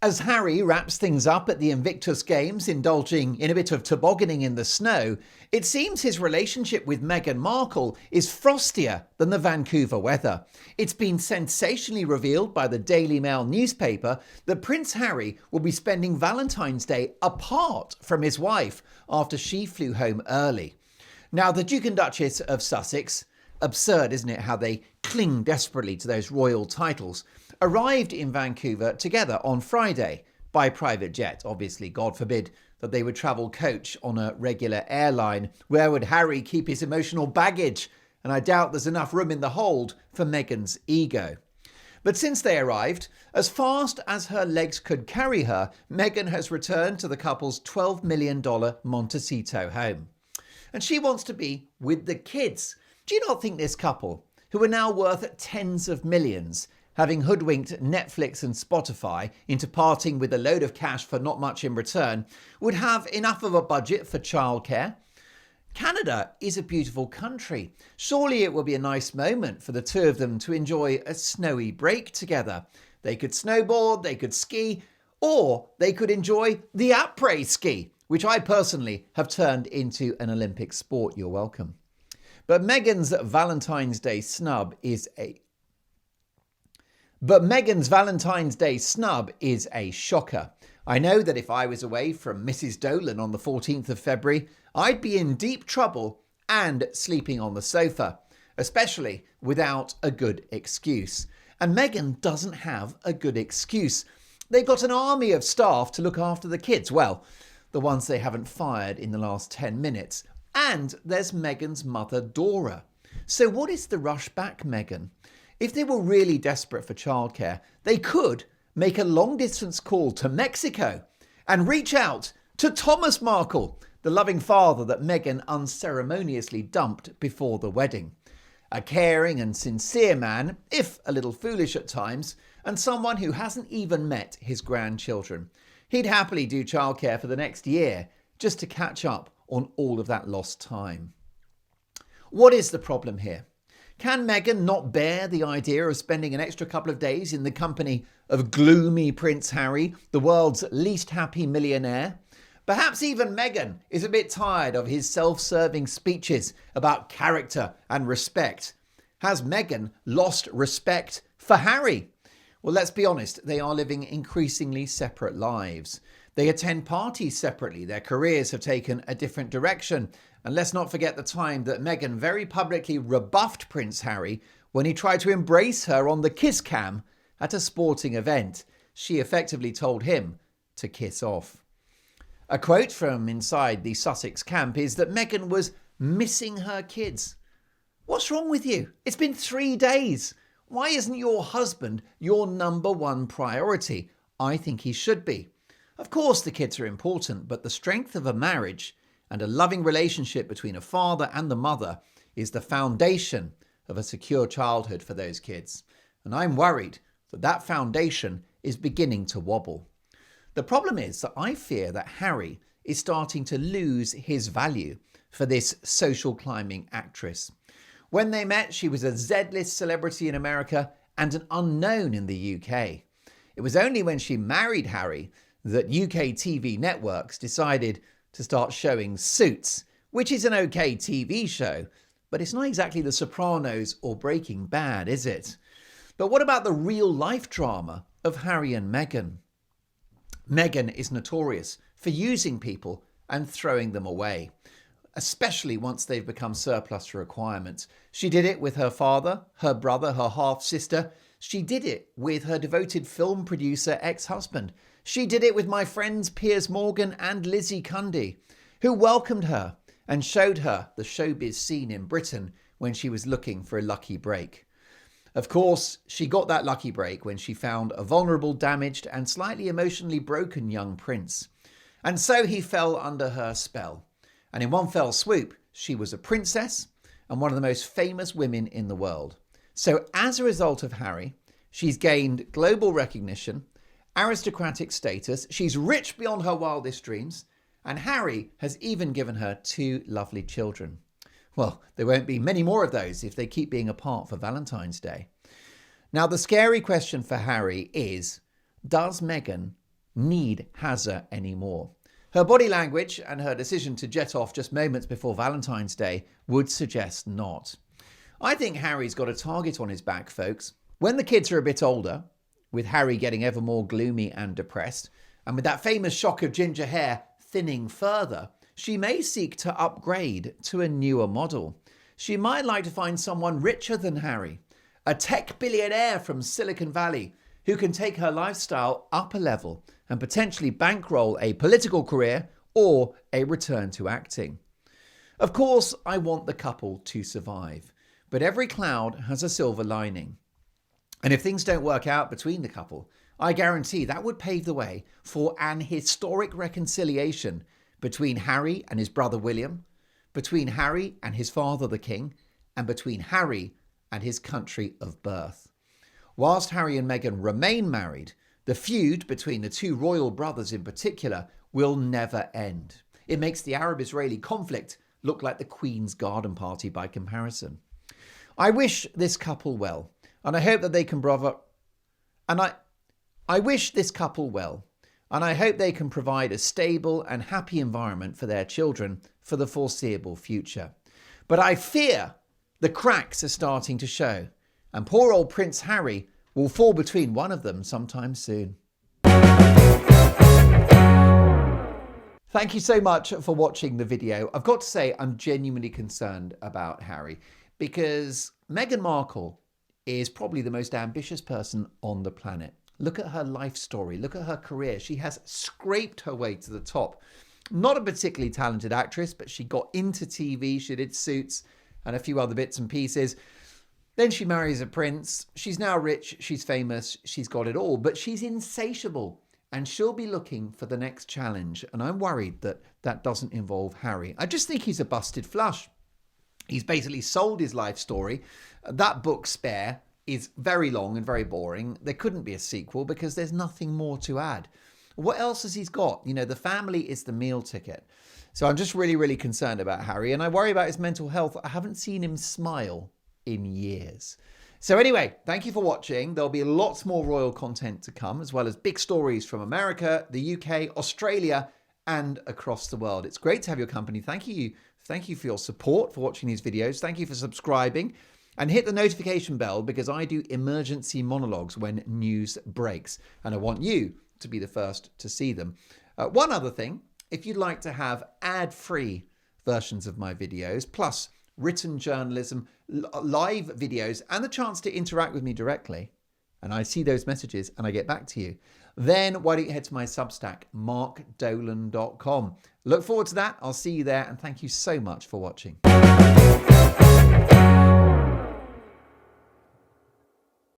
As Harry wraps things up at the Invictus Games, indulging in a bit of tobogganing in the snow, it seems his relationship with Meghan Markle is frostier than the Vancouver weather. It's been sensationally revealed by the Daily Mail newspaper that Prince Harry will be spending Valentine's Day apart from his wife after she flew home early. Now, the Duke and Duchess of Sussex, absurd, isn't it, how they cling desperately to those royal titles, arrived in Vancouver together on Friday by private jet. Obviously, God forbid that they would travel coach on a regular airline. Where would Harry keep his emotional baggage? And I doubt there's enough room in the hold for Meghan's ego. But since they arrived, as fast as her legs could carry her, Meghan has returned to the couple's $12 million Montecito home. And she wants to be with the kids. Do you not think this couple, who are now worth tens of millions, having hoodwinked Netflix and Spotify into parting with a load of cash for not much in return, would have enough of a budget for childcare? Canada is a beautiful country. Surely it will be a nice moment for the two of them to enjoy a snowy break together. They could snowboard, they could ski, or they could enjoy the après ski, which I personally have turned into an Olympic sport. You're welcome. But Meghan's Valentine's Day snub is a shocker. I know that if I was away from Mrs. Dolan on the 14th of February, I'd be in deep trouble and sleeping on the sofa, especially without a good excuse. And Meghan doesn't have a good excuse. They've got an army of staff to look after the kids. Well, the ones they haven't fired in the last 10 minutes. And there's Meghan's mother, Dora. So what is the rush back, Meghan? If they were really desperate for childcare, they could make a long-distance call to Mexico and reach out to Thomas Markle, the loving father that Meghan unceremoniously dumped before the wedding. A caring and sincere man, if a little foolish at times, and someone who hasn't even met his grandchildren. He'd happily do childcare for the next year just to catch up on all of that lost time. What is the problem here? Can Meghan not bear the idea of spending an extra couple of days in the company of gloomy Prince Harry, the world's least happy millionaire? Perhaps even Meghan is a bit tired of his self-serving speeches about character and respect. Has Meghan lost respect for Harry? Well, let's be honest, they are living increasingly separate lives. They attend parties separately. Their careers have taken a different direction. And let's not forget the time that Meghan very publicly rebuffed Prince Harry when he tried to embrace her on the kiss cam at a sporting event. She effectively told him to kiss off. A quote from inside the Sussex camp is that Meghan was missing her kids. What's wrong with you? It's been 3 days. Why isn't your husband your number one priority? I think he should be. Of course the kids are important, but the strength of a marriage and a loving relationship between a father and the mother is the foundation of a secure childhood for those kids. And I'm worried that that foundation is beginning to wobble. The problem is that I fear that Harry is starting to lose his value for this social climbing actress. When they met, she was a Z-list celebrity in America and an unknown in the UK. It was only when she married Harry that UK TV networks decided to start showing Suits, which is an okay TV show, but it's not exactly The Sopranos or Breaking Bad, is it? But what about the real-life drama of Harry and Meghan? Meghan is notorious for using people and throwing them away, especially once they've become surplus to requirements. She did it with her father, her brother, her half-sister. She did it with her devoted film producer ex-husband. She did it with my friends Piers Morgan and Lizzie Cundy, who welcomed her and showed her the showbiz scene in Britain when she was looking for a lucky break. Of course, she got that lucky break when she found a vulnerable, damaged and slightly emotionally broken young prince. And so he fell under her spell. And in one fell swoop, she was a princess and one of the most famous women in the world. So as a result of Harry, she's gained global recognition, aristocratic status, she's rich beyond her wildest dreams, and Harry has even given her 2 lovely children. Well, there won't be many more of those if they keep being apart for Valentine's Day. Now, the scary question for Harry is, does Meghan need Hazza anymore. Her body language and her decision to jet off just moments before Valentine's Day would suggest not. I think Harry's got a target on his back, folks. When the kids are a bit older, with Harry getting ever more gloomy and depressed, and with that famous shock of ginger hair thinning further, she may seek to upgrade to a newer model. She might like to find someone richer than Harry, a tech billionaire from Silicon Valley who can take her lifestyle up a level and potentially bankroll a political career or a return to acting. Of course, I want the couple to survive, but every cloud has a silver lining. And if things don't work out between the couple, I guarantee that would pave the way for an historic reconciliation between Harry and his brother William, between Harry and his father the King, and between Harry and his country of birth. Whilst Harry and Meghan remain married, the feud between the two royal brothers in particular will never end. It makes the Arab-Israeli conflict look like the Queen's garden party by comparison. I wish this couple well, and I hope that they can I wish this couple well, and I hope they can provide a stable and happy environment for their children for the foreseeable future. But I fear the cracks are starting to show, and poor old Prince Harry will fall between one of them sometime soon. Thank you so much for watching the video. I've got to say, I'm genuinely concerned about Harry because Meghan Markle is probably the most ambitious person on the planet. Look at her life story. Look at her career. She has scraped her way to the top. Not a particularly talented actress, but she got into TV. She did Suits and a few other bits and pieces. Then she marries a prince. She's now rich. She's famous. She's got it all, but she's insatiable and she'll be looking for the next challenge. And I'm worried that that doesn't involve Harry. I just think he's a busted flush. He's basically sold his life story. That book, Spare, is very long and very boring. There couldn't be a sequel because there's nothing more to add. What else has he got? You know, the family is the meal ticket. So I'm just really, really concerned about Harry, and I worry about his mental health. I haven't seen him smile in years. So anyway, thank you for watching. There'll be lots more royal content to come, as well as big stories from America, the UK, Australia, and across the world. It's great to have your company. Thank you. Thank you for your support for watching these videos. Thank you for subscribing. And hit the notification bell because I do emergency monologues when news breaks. And I want you to be the first to see them. One other thing, if you'd like to have ad-free versions of my videos, plus written journalism, live videos, and the chance to interact with me directly, and I see those messages and I get back to you, then why don't you head to my Substack, markdolan.com. Look forward to that. I'll see you there, and thank you so much for watching.